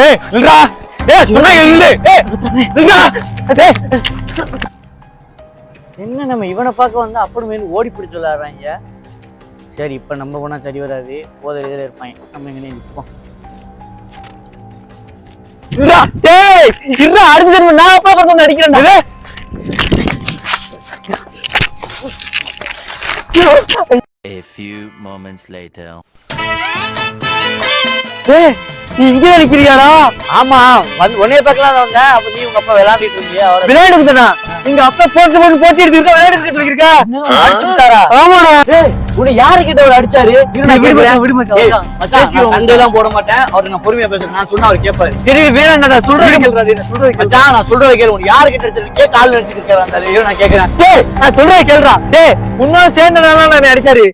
ஏய் நில்றா. ஏய் சொன்னா நில்லு. ஏய் நில்றா. டேய் என்ன நம்ம இவனை பார்க்க வந்தா அப்புறமே ஓடி பிடிச்சு விளையாடுறாங்க. சரி இப்ப நம்ம போனா சரி வராது, போதை இதில் இருப்பாங்க. நம்ம எங்கனே நிற்போம். டேய் இருடா, அடுத்த தடவை நான் அப்பா கொண்டு அடிக்கிறேன்டா. A few moments later. டேய் நீ இங்கே அடிக்கிறியாடா? ஆமா, உன்னைய பார்க்கலாம் வந்தேன். அப்ப நீ உங்க அப்பா விளையாடிட்டு இருந்தியா? விளையாடுதுடா. எங்க அப்பா போட்டி எடுத்துருக்கா, விளையாடுறதுக்கு இருக்கா? அடிச்சு விட்டாரா? ஆமாடா. டேய் உன்னை யாரு கிட்ட அவர் அடிச்சாரு? சண்டையெல்லாம் போட மாட்டேன். அவர்கிட்ட நான் பொறுமையா பேசுறேன். நான் சொன்னா அவர் கேட்பாரு. சரி வேணாம்டா, சொல்றதை கேளுடா. மச்சான் நான் சொல்றதை கேளு. உனக்கு யாரு கிட்ட அடிச்சாரு? கால் அடிச்சுட்டு இருக்காரு. நான் கேட்கிறேன். டேய் நான் சொல்றதை கேளுடா. டேய் உன்னோட சேர்ந்தனால நான் அடிச்சாரு.